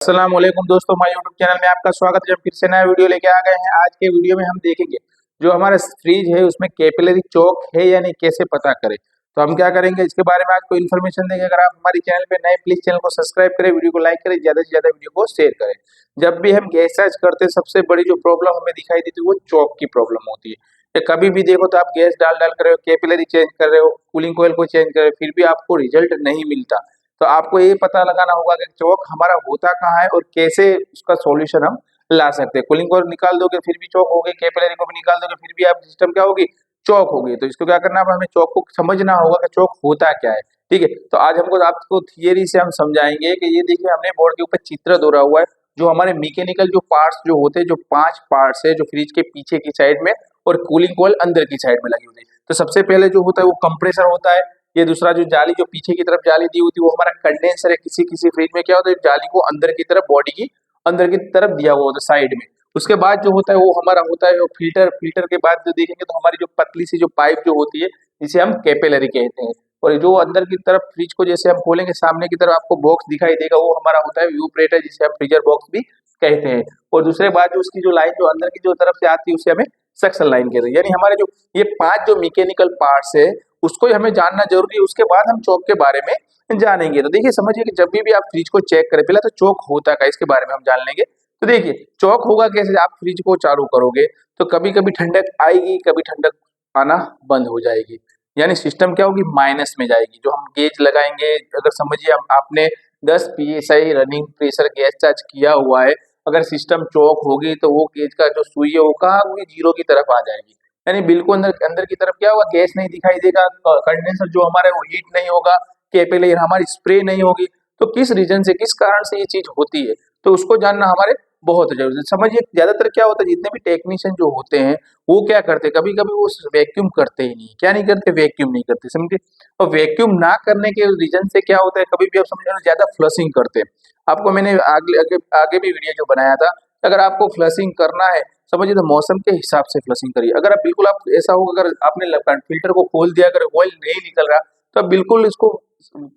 अस्सलाम वालेकुम दोस्तों, हमारे यूट्यूब चैनल में आपका स्वागत है। हम फिर से नया वीडियो लेके आ गए हैं। आज के वीडियो में हम देखेंगे जो हमारा फ्रिज है उसमें कैपिलरी चौक है या नहीं, कैसे पता करें। तो हम क्या करेंगे, इसके बारे में आपको इन्फॉर्मेशन देंगे। अगर आप हमारे चैनल पे नए, प्लीज चैनल को सब्सक्राइब करें, वीडियो को लाइक करें, ज्यादा से ज्यादा वीडियो को शेयर करें। जब भी हम गैस सर्च करते हैं सबसे बड़ी जो प्रॉब्लम हमें दिखाई देती है वो चौक की प्रॉब्लम होती है। या कभी भी देखो तो आप गैस डाल डाल कर रहे हो, कैपिलरी चेंज कर रहे हो, कूलिंग कोयल को चेंज कर रहे हो, फिर भी आपको रिजल्ट नहीं मिलता। तो आपको ये पता लगाना होगा कि चौक हमारा होता कहाँ है और कैसे उसका सॉल्यूशन हम ला सकते हैं। कूलिंग को निकाल दोगे फिर भी चौक होगी, कैपिलरी को भी निकाल दोगे फिर भी आप सिस्टम क्या होगी, चौक होगी। तो इसको क्या करना है, हमें चौक को समझना होगा कि चौक होता क्या है। ठीक है, तो आज हमको आपको थियरी से हम समझाएंगे कि ये देखिए हमने बोर्ड के ऊपर चित्र दौरा हुआ है। जो हमारे मैकेनिकल जो पार्ट्स जो होते हैं, जो 5 पार्ट्स है जो फ्रिज के पीछे की साइड में और कूलिंग कॉइल अंदर की साइड में लगी होती है। तो सबसे पहले जो होता है वो कंप्रेसर होता है। ये दूसरा जो जाली जो पीछे की तरफ जाली दी होती है वो हमारा कंडेंसर है। किसी किसी फ्रिज में क्या होता है, जाली को अंदर की तरफ, बॉडी की अंदर की तरफ दिया हुआ होता है साइड में। उसके बाद जो होता है वो हमारा होता है फिल्टर। फिल्टर के बाद जो देखेंगे तो हमारी जो पतली सी जो पाइप जो होती है जिसे हम कैपिलरी कहते हैं। और जो अंदर की तरफ फ्रिज को जैसे हम खोलेंगे सामने की तरफ आपको बॉक्स दिखाई देगा, वो हमारा होता है व्यूपरेटर जिसे हम फ्रीजर बॉक्स भी कहते हैं। और दूसरे बात जो उसकी जो लाइन जो अंदर की जो तरफ से आती है उसे हमें सक्शन लाइन कहते हैं। यानी हमारे जो ये 5 जो मैकेनिकल पार्ट्स है उसको ही हमें जानना जरूरी है। उसके बाद हम चौक के बारे में जानेंगे। तो देखिए समझिए कि जब भी आप फ्रिज को चेक करें पहले तो चौक होता है इसके बारे में हम जान लेंगे। तो देखिए चौक होगा कैसे, आप फ्रिज को चालू करोगे तो कभी कभी ठंडक आएगी, कभी ठंडक आना बंद हो जाएगी। यानी सिस्टम क्या होगी, माइनस में जाएगी। जो हम गेज लगाएंगे, अगर समझिए हम आपने 10 PSI running pressure gas charge किया हुआ है, अगर सिस्टम चौक होगी तो वो गेज का जो सुई है वो कहाँ होगी, जीरो की तरफ आ जाएगी। यानी बिल्कुल अंदर अंदर की तरफ क्या होगा, गैस नहीं दिखाई देगा, कंडेंसर जो हमारा है वो हीट नहीं होगा, कैपिलरी हमारी स्प्रे नहीं होगी। तो किस रीजन से, किस कारण से ये चीज होती है, तो उसको जानना हमारे बहुत जरूरी है। समझिए ज्यादातर क्या होता है, जितने भी टेक्नीशियन जो होते हैं वो क्या करते हैं, कभी कभी वो वैक्यूम करते ही नहीं। क्या नहीं करते, वैक्यूम नहीं करते, समझे। और वैक्यूम ना करने के रीजन से क्या होता है, कभी भी आप समझो ना ज्यादा फ्लशिंग करते हैं। आपको मैंने आगे भी वीडियो जो बनाया था, अगर आपको फ्लशिंग करना है समझिए तो मौसम के हिसाब से फ्लशिंग करिए। अगर आप बिल्कुल आप ऐसा होगा, अगर आपने फिल्टर को खोल दिया, अगर ऑयल नहीं निकल रहा तो आप बिल्कुल इसको,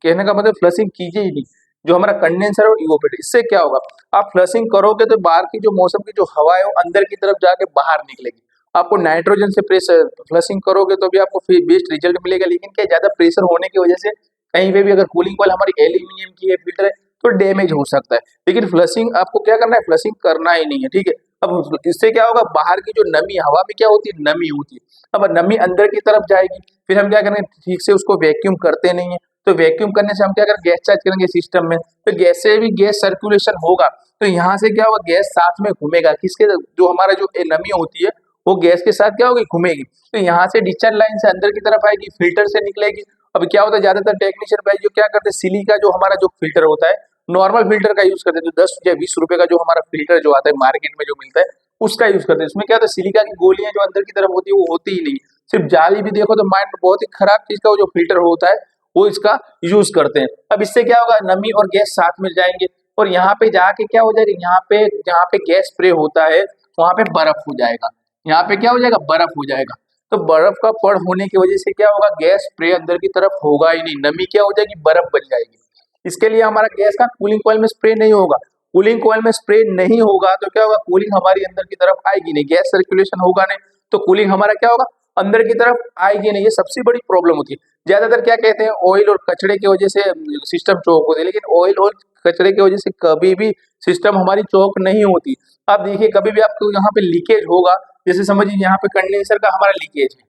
कहने का मतलब फ्लशिंग कीजिए ही नहीं। जो हमारा कंडेंसर और इवोपरेटर, इससे क्या होगा, आप फ्लशिंग करोगे तो बाहर की जो मौसम की जो हवा है वो अंदर की तरफ जाके बाहर निकलेगी। आपको नाइट्रोजन से प्रेशर फ्लशिंग करोगे तो भी आपको फिर बेस्ट रिजल्ट मिलेगा। लेकिन क्या ज्यादा प्रेशर होने की वजह से कहीं पे भी अगर कूलिंग कॉइल हमारी एल्यूमिनियम की है, फिल्टर है, तो डैमेज हो सकता है। लेकिन फ्लशिंग आपको क्या करना है, फ्लशिंग करना ही नहीं है। ठीक है, अब इससे क्या होगा, बाहर की जो नमी, हवा में क्या होती है, नमी होती है। अब नमी अंदर की तरफ जाएगी, फिर हम क्या करेंगे, ठीक से उसको वैक्यूम करते नहीं है। तो वैक्यूम करने से हम क्या करेंगे, गैस चार्ज करेंगे सिस्टम में, तो गैस से भी गैस सर्कुलेशन होगा। तो यहाँ से क्या होगा, गैस साथ में घूमेगा, किसके, जो हमारा जो नमी होती है वो गैस के साथ क्या होगी, घूमेगी। तो यहाँ से डिस्चार्ज लाइन से अंदर की तरफ आएगी, फिल्टर से निकलेगी। अब क्या होता है, ज्यादातर टेक्नीशियन भाई जो क्या करते हैं, सिलिका जो हमारा जो फिल्टर होता है, नॉर्मल फिल्टर का यूज करते हैं। जो 10 या 20 रुपए का जो हमारा फिल्टर जो आता है मार्केट में जो मिलता है उसका यूज करते हैं। इसमें क्या होता है, सिलिका की गोलियां जो अंदर की तरफ होती है वो होती ही नहीं। सिर्फ जाली भी देखो तो माइंड बहुत ही खराब चीज का वो जो फिल्टर होता है वो इसका यूज करते हैं। अब इससे क्या होगा, नमी और गैस साथ मिल जाएंगे और यहाँ पे जाके क्या हो जाएगा, यहाँ पे जहाँ पे गैस स्प्रे होता है वहां पे बर्फ हो जाएगा। यहाँ पे क्या हो जाएगा, बर्फ हो जाएगा। तो बर्फ का पड़ होने की वजह से क्या होगा, गैस स्प्रे अंदर की तरफ होगा ही नहीं, नमी क्या हो जाएगी, बर्फ बन जाएगी। इसके लिए हमारा गैस का कूलिंग कॉइल में स्प्रे नहीं होगा। कूलिंग कॉइल में स्प्रे नहीं होगा तो क्या होगा, कूलिंग हमारी अंदर की तरफ आएगी नहीं, गैस सर्कुलेशन होगा नहीं, तो कूलिंग हमारा क्या होगा, अंदर की तरफ आएगी नहीं। ये सबसे बड़ी प्रॉब्लम होती है। ज्यादातर क्या कहते हैं, ऑयल और कचड़े की वजह से सिस्टम चौक होती है, लेकिन ऑयल और कचड़े की वजह से कभी भी सिस्टम हमारी चौक नहीं होती। आप देखिए कभी भी आपको यहाँ पे लीकेज होगा, जैसे समझिए यहाँ पे कंडेंसर का हमारा लीकेज है।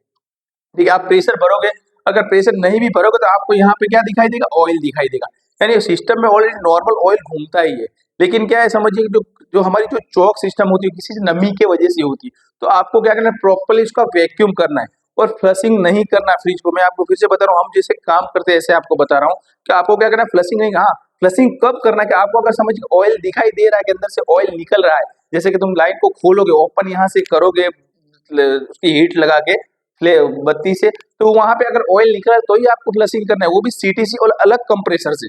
ठीक है, आप प्रेशर भरोगे, अगर प्रेशर नहीं भी भरोगे तो आपको यहाँ पे क्या दिखाई देगा, ऑयल दिखाई देगा। यानी सिस्टम में ऑलरेडी नॉर्मल ऑयल घूमता ही है। लेकिन क्या है, समझिए जो जो हमारी जो चौक सिस्टम होती है किसी नमी के वजह से होती है। तो आपको क्या करना है, प्रॉपर्ली इसका वैक्यूम करना है और फ्लशिंग नहीं करना है फ्रिज को। मैं आपको फिर से बता रहा हूँ, हम जैसे काम करते हैं ऐसे आपको बता रहा हूँ कि आपको क्या करना है, फ्लशिंग नहीं। हाँ, फ्लशिंग कब करना है कि आपको अगर समझिए ऑयल दिखाई दे रहा है कि अंदर से ऑयल निकल रहा है, जैसे कि तुम लाइन को खोलोगे, ओपन यहाँ से करोगे उसकी हीट लगा के बत्ती से, तो वहां पे अगर ऑयल निकला तो ही आपको फ्लशिंग करना है, वो भी सीटीसी और अलग कंप्रेसर से।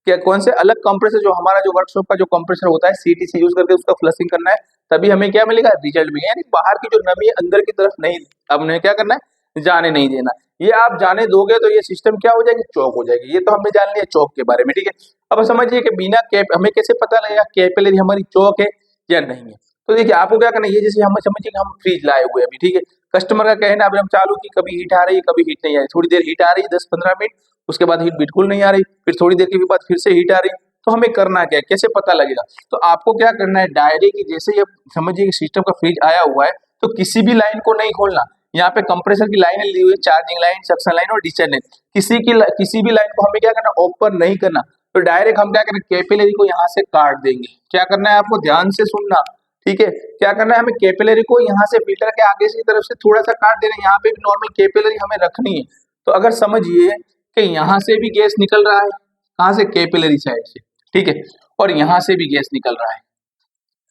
क्या, कौन से अलग कंप्रेसर, जो हमारा जो वर्कशॉप का जो कंप्रेसर होता है सीटीसी यूज करके उसका फ्लशिंग करना है, तभी हमें क्या मिलेगा, रिजल्ट मिलेगा। यानी बाहर की जो नमी है अंदर की तरफ नहीं, अब हमें क्या करना है, जाने नहीं देना। ये आप जाने दोगे तो ये सिस्टम क्या हो जाएगी, चौक हो जाएगी। ये तो हमने जान लिया चौक के बारे में, ठीक है। अब समझिए कि बिना कैप हमें कैसे पता लगेगा कैपिलरी हमारी चौक है या नहीं है। तो देखिए आपको क्या करना है, ये जैसे हम समझिए कि हम फ्रिज लाए हुए हैं अभी, ठीक है। कस्टमर का कहना अभी हम चालू की, कभी हीट आ रही है कभी हीट नहीं आ रही, थोड़ी देर हीट आ रही है 10-15 मिनट, उसके बाद हीट बिल्कुल नहीं आ रही, फिर थोड़ी देर के बाद फिर से हीट आ रही। तो हमें करना क्या है, कैसे पता लगेगा? तो आपको क्या करना है, डायरेक्ट की जैसे ये समझिए कि सिस्टम का फ्रिज आया हुआ है तो किसी भी लाइन को नहीं खोलना। यहाँ पे कंप्रेसर की लाइन ली हुई है, चार्जिंग लाइन, सक्शन लाइन और डिस्चार्ज लाइन, किसी भी लाइन को हमें क्या करना, ओपन नहीं करना। तो डायरेक्ट हम क्या करें, कैपिलरी को यहाँ से काट देंगे। क्या करना है आपको, ध्यान से सुनना, ठीक है। क्या करना है, हमें कैपिलरी को यहाँ से फिल्टर के आगे की तरफ से थोड़ा सा काट देना है। यहाँ पे भी नॉर्मल कैपिलरी हमें रखनी है। तो अगर समझिए कि यहाँ से भी गैस निकल रहा है, कहाँ से, कैपिलरी साइड से, ठीक है, और यहाँ से भी गैस निकल रहा है।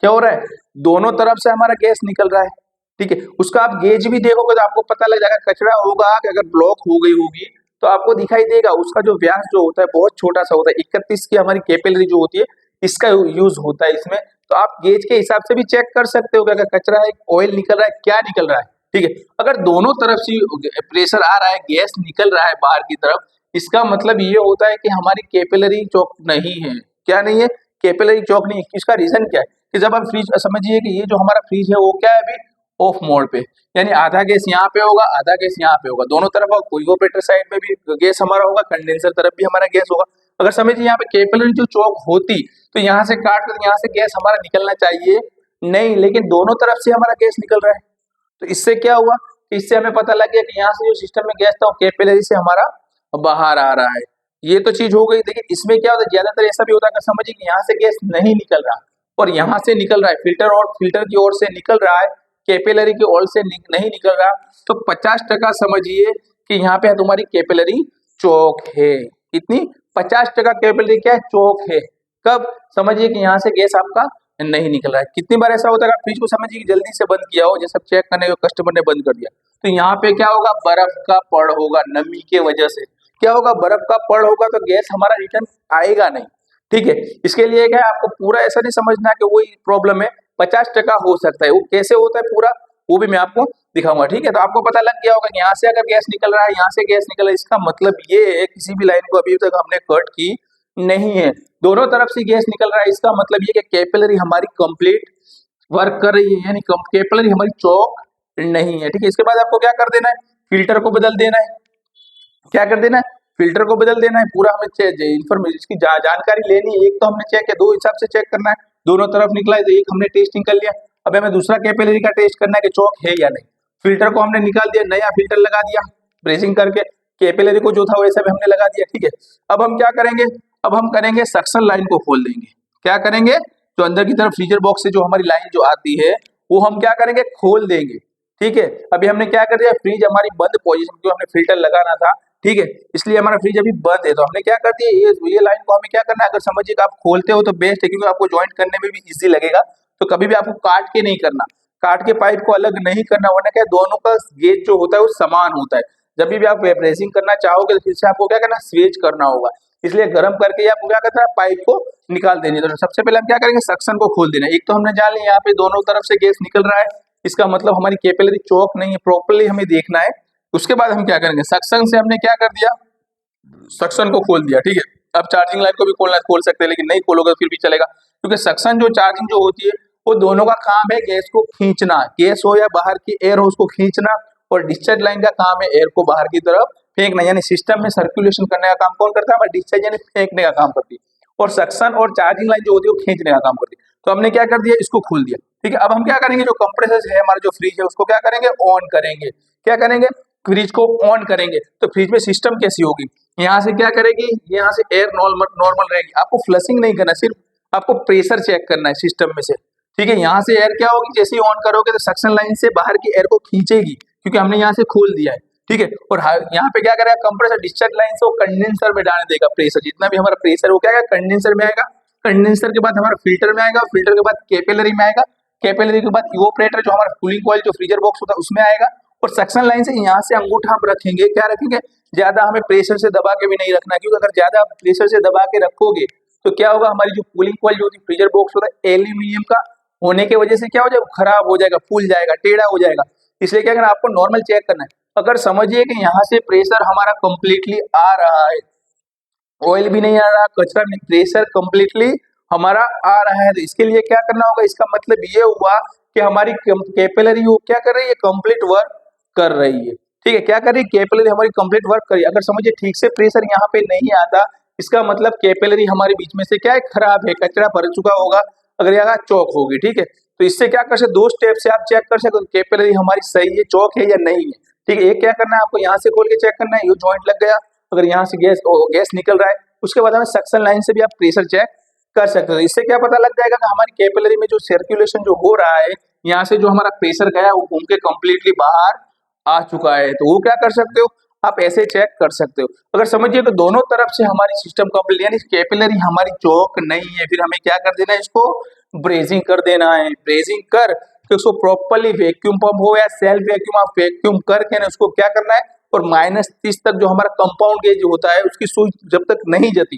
क्या हो रहा है, दोनों तरफ से हमारा गैस निकल रहा है, ठीक है। उसका आप गेज भी देखोगे तो आपको पता लग जाएगा, कचरा होगा कि अगर ब्लॉक हो गई होगी तो आपको दिखाई देगा। उसका जो व्यास जो होता है बहुत छोटा सा होता है, 31 की हमारी कैपिलरी जो होती है इसका यूज होता है इसमें। तो आप गेज के हिसाब से भी चेक कर सकते हो कि अगर कचरा है, ऑयल निकल रहा है, क्या निकल रहा है, ठीक है। अगर दोनों तरफ से प्रेशर आ रहा है, गैस निकल रहा है बाहर की तरफ, इसका मतलब ये होता है कि हमारी कैपिलरी चौक नहीं है। क्या नहीं है, कैपिलरी चौक नहीं है। इसका रीजन क्या है कि जब हम फ्रीज समझिए कि ये जो हमारा फ्रीज है वो क्या है, अभी ऑफ मोड पे, यानी आधा गैस यहाँ पे होगा, आधा गैस यहाँ पे होगा, दोनों तरफ होगा। कोई ऑपरेटर साइड में भी गैस हमारा होगा, कंडेंसर तरफ भी हमारा गैस होगा। अगर समझिए यहाँ पे कैपिलरी जो चौक होती तो यहाँ से काट कर यहाँ से गैस हमारा निकलना चाहिए नहीं, लेकिन दोनों तरफ से हमारा गैस निकल रहा है। तो इससे क्या हुआ, इससे हमें पता लग गया कि यहाँ से जो सिस्टम में गैस था वो कैपिलरी से हमारा बाहर आ रहा है। ये तो चीज हो गई। लेकिन इसमें क्या होता है, ज्यादातर ऐसा भी होता है, समझिए कि यहाँ से गैस नहीं निकल रहा और यहाँ से निकल रहा है, फिल्टर और फिल्टर की ओर से निकल रहा है, कैपिलरी की ओर से नहीं निकल रहा। तो 50% समझिए कि यहाँ पे तुम्हारी कैपिलरी चौक है। कितनी, 50% कैपिलरी क्या है, चौक है। कब, समझिए कि यहाँ से गैस आपका नहीं निकल रहा है। कितनी बार ऐसा होता है, फ्रिज को समझिए कि जल्दी से बंद किया हो, जैसे चेक करने के कस्टमर ने बंद कर दिया, तो यहाँ पे क्या होगा, बर्फ का पड़ होगा, नमी के वजह से क्या होगा, बर्फ का पड़ होगा, तो गैस हमारा रिटर्न आएगा नहीं, ठीक है। इसके लिए क्या है, आपको पूरा ऐसा नहीं समझना कि वही प्रॉब्लम है, 50% हो सकता है। वो कैसे होता है पूरा, वो भी मैं आपको दिखाऊंगा, ठीक है। तो आपको पता लग गया होगा कि यहाँ से अगर गैस निकल रहा है, यहाँ से गैस निकल रहा है, इसका मतलब ये है किसी भी लाइन को अभी तक हमने कट की नहीं है, दोनों तरफ से गैस निकल रहा है। इसका मतलब ये कि कैपिलरी हमारी कंप्लीट वर्क कर रही है, यानी कैपिलरी हमारी चौक नहीं है, ठीक है। इसके बाद आपको क्या कर देना है, फिल्टर को बदल देना है। क्या कर देना है, फिल्टर को बदल देना है। पूरा हमें इन्फॉर्मेशन इसकी जानकारी लेनी है। एक तो हमने चेक किया, दो हिसाब से चेक करना है, दोनों तरफ निकला है तो एक हमने टेस्टिंग कर लिया। अब हमें दूसरा कैपिलरी का टेस्ट करना है कि चौक है या नहीं। फिल्टर को हमने निकाल दिया, नया फिल्टर लगा दिया ब्रेसिंग करके, कैपिलरी को जो था वैसा भी हमने लगा दिया, ठीक है। अब हम क्या करेंगे, अब हम करेंगे सक्शन लाइन को खोल देंगे। क्या करेंगे, जो अंदर की तरफ फ्रीजर बॉक्स से जो हमारी लाइन जो आती है वो हम क्या करेंगे, खोल देंगे, ठीक है। अभी हमने क्या कर दिया, फ्रीज हमारी बंद पोजीशन, जो हमने फिल्टर लगाना था, ठीक है, इसलिए हमारा फ्रिज अभी बंद है। तो हमने क्या कर दिया, ये लाइन को हमें क्या करना है, अगर समझिए कि आप खोलते हो तो बेस्ट है, क्योंकि आपको ज्वाइंट करने में भी इजी लगेगा। तो कभी भी आपको काट के नहीं करना, काट के पाइप को अलग नहीं करना, वरना क्या दोनों का गेज जो होता है वो समान होता है। जब भी आप प्रेसिंग करना चाहोगे तो फिर से आपको क्या करना, स्विच करना होगा। इसलिए गर्म करके आपको क्या करना है, पाइप को निकाल देनी है। तो सबसे पहले हम क्या करेंगे, सक्शन को खोल देना है। एक तो हमने जान लिया यहाँ पे दोनों तरफ से गैस निकल रहा है, इसका मतलब हमारी कैपिलरी चौक नहीं है, प्रॉपरली हमें देखना है। उसके बाद हम क्या करेंगे, सक्शन से हमने क्या कर दिया, सक्शन को खोल दिया, ठीक है। अब चार्जिंग लाइन को भी खोलना खोल सकते हैं, लेकिन नहीं खोलोगे फिर भी चलेगा, क्योंकि सक्शन जो चार्जिंग जो होती है वो दोनों का काम है गैस को खींचना, गैस हो या बाहर की एयर हो उसको खींचना, और डिस्चार्ज लाइन का काम है एयर को बाहर की तरफ फेंकना, यानी सिस्टम में सर्कुलेशन करने का काम कौन करता है, डिस्चार्ज यानी फेंकने का काम करती है, और सक्शन और चार्जिंग लाइन जो होती है वो खींचने का काम करती है। तो हमने क्या कर दिया, इसको खोल दिया, ठीक है। अब हम क्या करेंगे, जो कंप्रेसर है हमारा जो फ्रिज है उसको क्या करेंगे, ऑन करेंगे। क्या करेंगे, फ्रिज को ऑन करेंगे। तो फ्रिज में सिस्टम कैसी होगी, यहाँ से क्या करेगी, यहाँ से एयर नॉर्मल रहेगी। आपको फ्लशिंग नहीं करना, सिर्फ आपको प्रेशर चेक करना है सिस्टम में से, ठीक है। यहाँ से एयर क्या होगी, जैसे ही ऑन करोगे तो सक्शन लाइन से बाहर की एयर को खींचेगी, क्योंकि हमने यहाँ से खोल दिया है, ठीक है। और यहाँ पे क्या करेगा, कंप्रेसर डिस्चार्ज लाइन से वो कंडेंसर में डालने देगा प्रेशर, जितना भी हमारा प्रेशर वो क्या आएगा, कंडेंसर में आएगा, कंडेंसर के बाद हमारा फिल्टर में आएगा, फिल्टर के बाद कैपिलरी में आएगा, कैपिलरी के बाद इवोपरेटर जो हमारा कूलिंग कॉइल जो फ्रीजर बॉक्स होता है उसमें आएगा, और सक्शन लाइन से यहाँ से अंगूठा हम रखेंगे। क्या रखेंगे, ज्यादा हमें प्रेशर से दबा के भी नहीं रखना, क्योंकि अगर ज्यादा प्रेशर से दबा के रखोगे तो क्या होगा, हमारी जो कूलिंग कॉइल जो फ्रीजर बॉक्स होता है एल्यूमिनियम का होने की वजह से क्या हो जाएगा, खराब हो जाएगा, फूल जाएगा, टेढ़ा हो जाएगा। इसलिए क्या करना, आपको नॉर्मल चेक करना है। अगर समझिए कि यहाँ से प्रेशर हमारा कंप्लीटली आ रहा है, ऑयल भी नहीं आ रहा, कचरा नहीं, प्रेशर कंप्लीटली हमारा आ रहा है, तो इसके लिए क्या करना होगा, इसका मतलब ये हुआ कि हमारी कैपिलरी वो क्या कर रही है, कंप्लीट वर्क कर रही है। ठीक है, क्या कर रही है, कैपिलरी हमारी कंप्लीट वर्क कर रही है। अगर समझिए ठीक से प्रेशर यहाँ पे नहीं आता, इसका मतलब कैपिलरी हमारे बीच में से क्या है, खराब है, कचरा भर चुका होगा, अगर यहाँ चौक होगी। ठीक है, तो इससे क्या कर सकते, दो स्टेप से आप चेक कर सकते हो कैपिलरी हमारी सही है, चौक है या नहीं है। ठीक है, एक क्या करना है आपको, यहाँ से खोल के चेक करना है, ये जॉइंट लग गया, अगर यहाँ से गैस निकल रहा है, उसके बाद हमें सक्शन लाइन से भी आप प्रेशर चेक कर सकते हो। इससे क्या पता लग जाएगा कि हमारी कैपिलरी में जो सर्कुलेशन जो हो रहा है, यहाँ से जो हमारा प्रेशर गया वो घूम के कंप्लीटली बाहर आ चुका है, तो वो क्या कर सकते हो, आप ऐसे चेक कर सकते हो। अगर समझिए तो दोनों तरफ से हमारी सिस्टम कंप्लीट, यानी कैपिलरी हमारी चौक नहीं है, फिर हमें क्या कर देना है, इसको ब्रेजिंग कर देना है। ब्रेजिंग कर के उसको प्रॉपर्ली वैक्यूम पंप हो या सेल्फ वैक्यूम, आप वैक्यूम करके ना उसको क्या करना है, और -30 तक जो हमारा कंपाउंड गेज होता है उसकी सुई जब तक नहीं जाती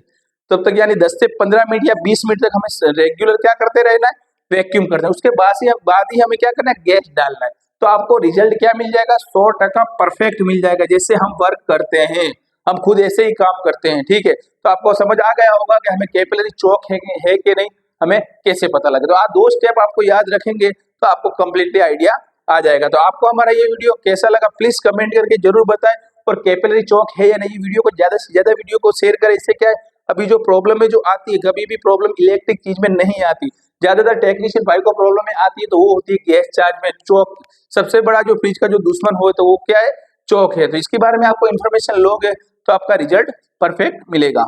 तब तक, यानी 10 से 15 मिनट या 20 मिनट तक हमें रेगुलर क्या करते रहना है, वैक्यूम करना है। उसके बाद ही हमें क्या करना है, गैस डालना है। तो आपको रिजल्ट क्या मिल जाएगा, 100% परफेक्ट मिल जाएगा, जैसे हम वर्क करते हैं, हम खुद ऐसे ही काम करते हैं। ठीक है, तो आपको समझ आ गया होगा कि हमें कैपिलरी चौक है कि नहीं, हमें कैसे पता लगे। तो आप दो स्टेप आपको याद रखेंगे तो आपको कंप्लीटली आइडिया आ जाएगा। तो आपको हमारा ये वीडियो कैसा लगा प्लीज कमेंट करके जरूर बताएं, और कैपिलरी चौक है या नहीं, वीडियो को ज्यादा से ज्यादा वीडियो को शेयर करें। इससे क्या है, अभी जो प्रॉब्लम है जो आती है, कभी भी प्रॉब्लम इलेक्ट्रिक चीज में नहीं आती, ज्यादातर टेक्नीशियन भाई को प्रॉब्लम में आती है, तो वो होती है गैस चार्ज में चौक। सबसे बड़ा जो फ्रिज का जो दुश्मन हो तो वो क्या है, चौक है। तो इसके बारे में आपको इन्फॉर्मेशन लोगे तो आपका रिजल्ट परफेक्ट मिलेगा।